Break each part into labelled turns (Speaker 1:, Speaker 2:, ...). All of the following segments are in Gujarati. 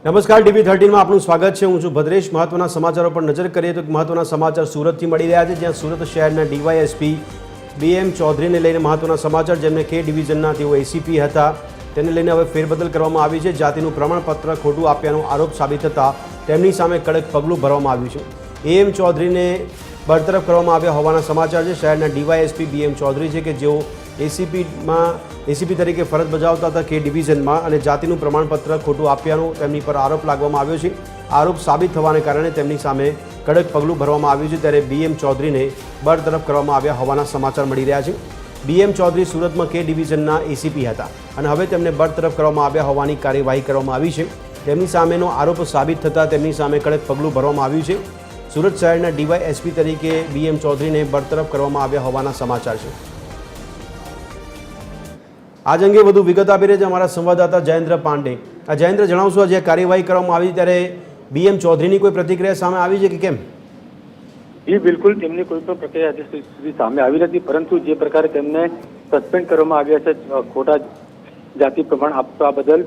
Speaker 1: નમસ્કાર, DB13 માં આપનું સ્વાગત છે। હું છું ભદ્રેશ। મહત્વના સમાચારો પર નજર કરીએ તો મહત્વના સમાચાર સુરતથી મળી રહ્યા છે, જ્યાં સુરત શહેરના DYSP BM ચૌધરીને લઈને મહત્વના સમાચાર, જેમને K ડિવિઝનના તેઓ ACP હતા, તેને લઈને હવે ફેરબદલ કરવામાં આવી છે। જાતિનું પ્રમાણપત્ર ખોટું આપ્યાનો આરોપ સાબિત થતાં તેમની સામે કડક પગલું ભરવામાં આવ્યું છે। AM ચૌધરીને બરતરફ કરવામાં આવ્યા હોવાના સમાચાર છે। શહેરના DYSP BM ચૌધરી છે કે જેઓ ACP તરીકે ફરજ બજાવતા હતા K ડિવિઝનમાં, અને જાતિનું પ્રમાણપત્ર ખોટું આપ્યાનો તેમની પર આરોપ લાગવામાં આવ્યો છે। આરોપ સાબિત થવાને કારણે તેમની સામે કડક પગલું ભરવામાં આવ્યું છે, ત્યારે BM ચૌધરીને બરતરફ કરવામાં આવ્યા હોવાના સમાચાર મળી રહ્યા છે। BM ચૌધરી સુરતમાં K ડિવિઝનના ACP હતા અને હવે તેમને બરતરફ કરવામાં આવ્યા હોવાની કાર્યવાહી કરવામાં આવી છે। તેમની સામેનો આરોપ સાબિત થતાં તેમની સામે કડક પગલું ભરવામાં આવ્યું છે। સુરત શહેરના DYSP તરીકે BM ચૌધરીને બરતરફ કરવામાં આવ્યા હોવાના સમાચાર છે। આજ અંગે વધુ વિગત આપી રહ્યા છે અમારા સંવાદદાતા જયેન્દ્ર પાંડે। જયેન્દ્ર, જણાવશો જે કાર્યવાહી કરવામાં આવી ત્યારે BM ચૌધરીની કોઈ પ્રતિક્રિયા સામે આવી છે કે કેમ?
Speaker 2: જી બિલકુલ, તેમની કોઈ પણ પ્રક્રિયા હજી સુધી સામે આવી નથી, પરંતુ જે પ્રકારે તેમને સસ્પેન્ડ કરવામાં આવ્યા છે ખોટા જાતિ પ્રમાણ આપવા બદલ,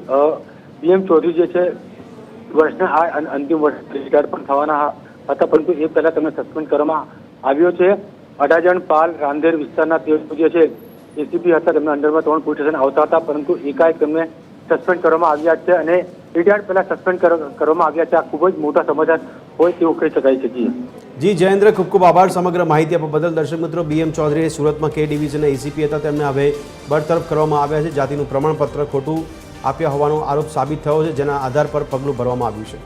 Speaker 2: BM ચૌધરી જે છે વર્ષના આ અંતિમ વર્ષ રિટાયર પણ થવાના હતા, પરંતુ એ પહેલા તેમને સસ્પેન્ડ કરવામાં આવ્યો છે। અડાજણ પાલ રાંદેર વિસ્તારના તેઓ જે છે ACP હતા, તેમના અંડરમાં 3 પોલીસ સ્ટેશન આવતા હતા, પરંતુ એકાએક તેમને સસ્પેન્ડ કરવામાં આવ્યા છે અને રિટાયર પહેલા સસ્પેન્ડ કરવામાં આવ્યા છે। આ ખૂબ જ મોટા સમાચાર હોય તેવું કહી શકાય છે।
Speaker 1: જી જયેન્દ્ર, ખૂબ ખૂબ આભાર સમગ્ર માહિતી આપવા બદલ। દર્શક મિત્રો, BM ચૌધરી સુરતમાં K ડિવિઝનના ACP હતા, તેમને હવે બરતરફ કરવામાં આવ્યા છે। જાતિનું પ્રમાણપત્ર ખોટું આપ્યા હોવાનો આરોપ સાબિત થયો છે, જેના આધાર પર પગલું ભરવામાં આવ્યું છે।